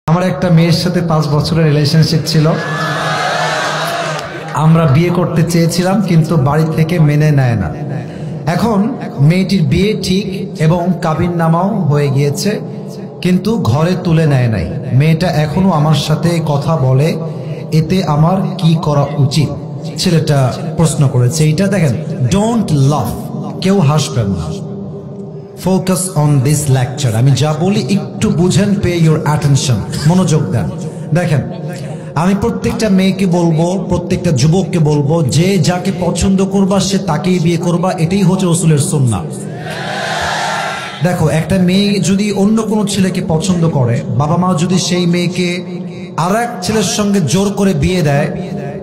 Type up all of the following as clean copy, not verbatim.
আমার একটা মেয়ের সাথে 5 বছরের রিলেশনশিপ ছিল। আমরা বিয়ে করতে চেয়েছিলাম কিন্তু বাড়ি থেকে মেনে নেয় না। এখন মেয়েটির বিয়ে ঠিক এবং কাবিননামাও হয়ে গিয়েছে, কিন্তু ঘরে তুলে নেয় নাই। মেয়েটা এখনো আমার সাথে কথা বলে, এতে আমার কি করা উচিত? ছেলেটা প্রশ্ন করেছে। এইটা দেখেন, ডোন্ট লাফ, কেউ হাসবেন না। Focus on this lecture. আমি যা বলি একটু বুঝেন, পে ইউর অ্যাটেনশন, মনোযোগ দেন। দেখেন, আমি প্রত্যেকটা মেয়েকে বলবো, প্রত্যেকটা যুবককে বলবো, যে যাকে পছন্দ করবা সে তাকেই বিয়ে করবা। এটাই হচ্ছে রাসূলের সুন্নাহ। দেখো, একটা মেয়ে যদি অন্য কোনো ছেলেকে পছন্দ করে, বাবা মা যদি সেই মেয়েকে আর এক ছেলের সঙ্গে জোর করে বিয়ে দেয়,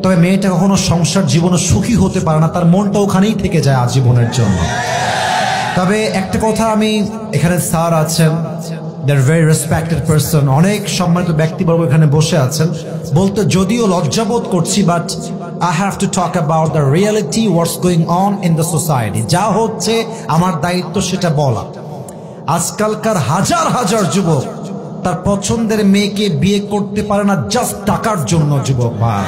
তবে মেয়েটা কখনো সংসার জীবনে সুখী হতে পারে না, তার মনটা ওখানেই থেকে যায় আজীবনের জন্য। তবে একটা কথা, আমি এখানে স্যার আছেন, they're very respected person, অনেক সম্মানিত ব্যক্তিবর্গ এখানে বসে আছেন, বলতে যদিও লজ্জাবোধ করছি, but I have to talk about the reality, what's going on in the society. যা হচ্ছে আমার দায়িত্ব সেটা বলা। আজকালকার হাজার হাজার যুবক তার পছন্দের মেয়েকে বিয়ে করতে পারে না জাস্ট টাকার জন্য। যুবক ভাই,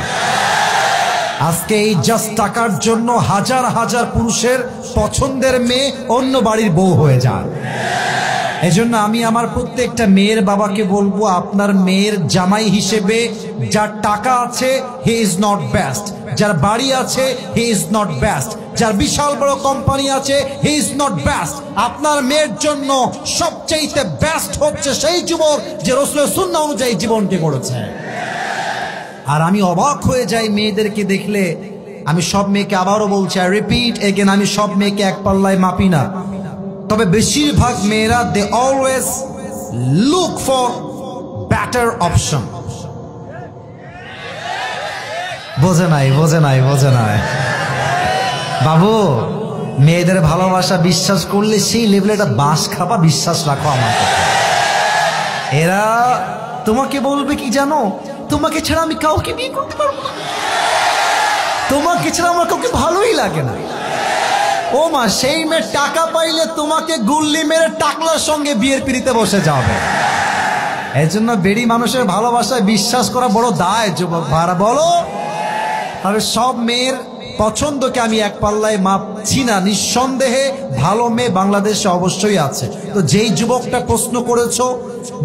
আজকে এই জাস্ট টাকার জন্য হাজার হাজার পুরুষের পছন্দের মেয়ে অন্য বাড়ির বউ হয়ে যায়। এজন্য আমি আমার প্রত্যেকটা মেয়ের বাবাকে বলবো, আপনার মেয়ের জামাই হিসেবে যার টাকা আছে হি ইজ নট বেস্ট, যার বাড়ি আছে হি ইজ নট বেস্ট, যার বিশাল বড় কোম্পানি আছে হি ইজ নট বেস্ট। আপনার মেয়ের জন্য সবচেয়ে বেস্ট হচ্ছে সেই যুবক যে রাসূলের সুন্নাহ অনুযায়ী জীবনটি গড়েছে। আর আমি অবাক হয়ে যাই মেয়েদেরকে দেখলে। আমি সব মেয়েকে আবারও বলছি, আই রিপিট এগেন, আমি সব মেয়েকে এক পাল্লায় মাপি না, তবে বেশিরভাগ মেয়েরা they always look for better option. বোঝে নাই, বোঝে নাই, বোঝে নাই বাবু। মেয়েদের ভালোবাসা বিশ্বাস করলে সেই লেভেলে একটা বাঁশ খাবা, বিশ্বাস রাখো আমার কথা। এরা তোমাকে বলবে কি জানো, তোমাকে ছাড়া আমি কাউকে বিয়ে করতে পারবো না, তোমাকে ছাড়া আমার কাউকে ভালোই লাগে না। ও মা, সেই মেয়ে টাকা পাইলে তোমাকে গুল্লি মেরে টাকলার সঙ্গে বিয়ের পিড়িতে বসে যাবে। এই জন্য বেড়ি মানুষের ভালোবাসায় বিশ্বাস করা বড় দায়। যুবক ভাড়া বলো, তবে সব মেয়ের পছন্দকে আমি এক পাল্লায় মাপছি না। নিঃসন্দেহে ভালো মেয়ে বাংলাদেশে অবশ্যই আছে। তো যেই যুবকটা প্রশ্ন করেছো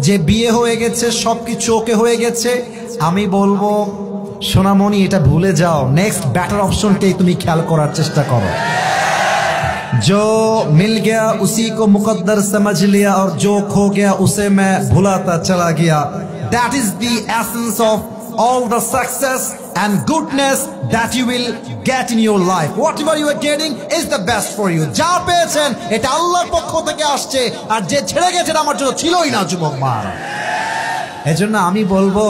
যে বিয়ে হয়ে গেছে, সবকিছু ওকে হয়ে গেছে, আমি বলবো সোনামণি, এটা ভুলে যাও, নেক্সট বেটার অপশনটাই তুমি খেয়াল করার চেষ্টা করো। जो मिल गया उसी को मुकद्दर समझ लिया और जो खो गया उसे मैं भुलाता चला गया। That is the essence of all the success and goodness that you will get in your life. Whatever you are getting is the best for you. যা পেয়েছেন এটা আল্লাহর পক্ষ থেকে আসছে, আর যে ছেড়ে গেছেন আমার জন্য ছিলই না। যুবক মা, এজন্য আমি বলবো,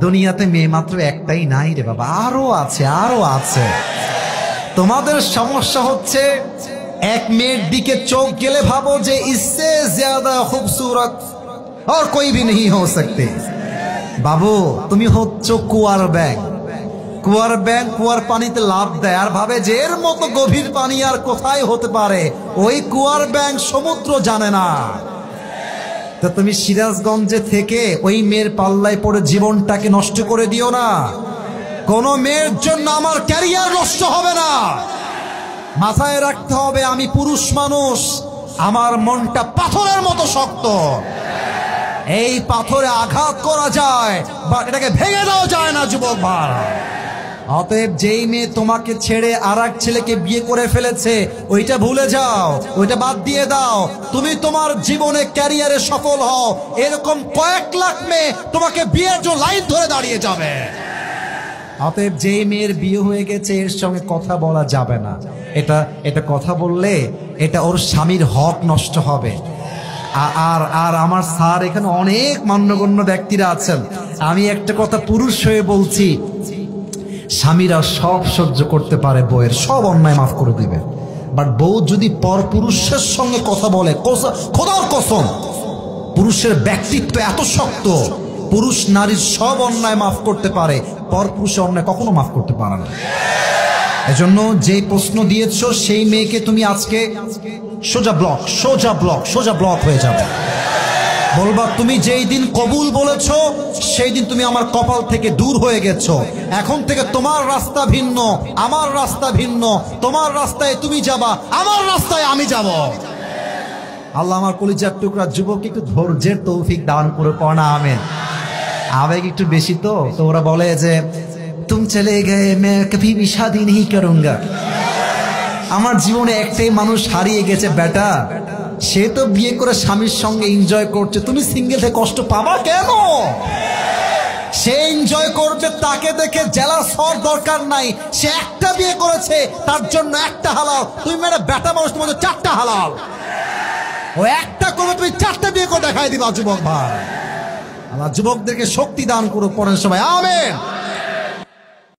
দুনিয়াতে মেয়ে মাত্র একটাই নাই রে বাবা, আরো আছে, আরো আছে। তোমাদের সমস্যা হচ্ছে এক মেয়ের দিকে চোখ গেলে ভাবো যে इससे ज्यादा खूबसूरत और कोई भी नहीं हो सकते। বাবু, তুমি হচ্ছ কুয়ার ব্যাং। কুয়ার ব্যাং কুয়ার পানিতে লাফ দেয় আর ভাবে যে এর মতো গভীর পানি আর কোথায় হতে পারে। ওই কুয়ার ব্যাং সমুদ্র জানে না। তো তুমি সিরাজগঞ্জে থেকে ওই মেয়ের পাল্লায় পড়ে জীবনটাকে নষ্ট করে দিও না। কোন মেয়ের জন্য আমার ক্যারিয়ার নষ্ট হবে না। মাথায় রাখতে হবে, আমি পুরুষ মানুষ, আমার মনটা পাথরের মতো শক্ত। এই পাথরে আঘাত করা যায়, বাট এটাকে ভেঙে দেওয়া যায় না। যুবক ভাই, অতএব যেই মেয়ে তোমাকে ছেড়ে আর এক ছেলেকে বিয়ে করে ফেলেছে, ওইটা ভুলে যাও, ওইটা বাদ দিয়ে দাও। তুমি তোমার জীবনে ক্যারিয়ারে সফল হও, এরকম কয়েক লাখ মেয়ে তোমাকে বিয়ের জন্য লাইন ধরে দাঁড়িয়ে যাবে। অতএব যেই মেয়ের বিয়ে হয়ে গেছে এর সঙ্গে কথা বলা যাবে না। এটা কথা বললে এটা ওর স্বামীর হক নষ্ট হবে। আর আমার স্যার এখানে অনেক মান্যগণ্য ব্যক্তিরা আছেন, আমি একটা কথা পুরুষ হয়ে বলছি, স্বামীরা সব সহ্য করতে পারে, বউয়ের সব অন্যায় মাফ করে দিবে, বাট বউ যদি পর পুরুষের সঙ্গে কথা বলে, খোদার কসম, পুরুষের ব্যক্তিত্ব এত শক্ত, পুরুষ নারীর সব অন্যায় মাফ করতে পারে, পর পুরুষের অন্যায় কখনো মাফ করতে পারে না। এজন্য যে প্রশ্ন দিয়েছো সেই মেয়েকে তুমি আজকে সোজা ব্লক হয়ে যাবে। বলবা তুমি যেই দিন কবুল বলেছো সেই দিন তুমি আমার কপাল থেকে দূর হয়ে গেছো। এখন থেকে তোমার রাস্তা ভিন্ন, আমার রাস্তা ভিন্ন। তোমার রাস্তায় তুমি যাবা, আমার রাস্তায় আমি যাব। আল্লাহ আমার কলিজার টুকরা যুবক একটু ধৈর্যের তৌফিক দান করে পড়া আমিন। আবেগ একটু বেশি তো ওরা বলে যে তুম চলে গয়ে मैं कभी भी शादी नहीं करूंगा। আমার জীবনে একটাই মানুষ হারিয়ে গেছে বেটা, সে তো বিয়ে করে স্বামীর সঙ্গে এনজয় করছে, তুমি সিঙ্গেল থেকে কষ্ট পাবা কেন? সে এনজয় করবে, তাকে দেখে জেলাস হওয়ার দরকার নাই। সে একটা বিয়ে করেছে, তার জন্য একটা হালাল। তুমি মেয়েরা বেটা মানুষ, তোমাদের চারটা হালাল। ও একটা করবে, তুমি চারটা বিয়ে করে দেখাই দিবা। যুবক ভাই, আমার যুবকদেরকে শক্তি দান করো, পড়েন সবাই আমিন।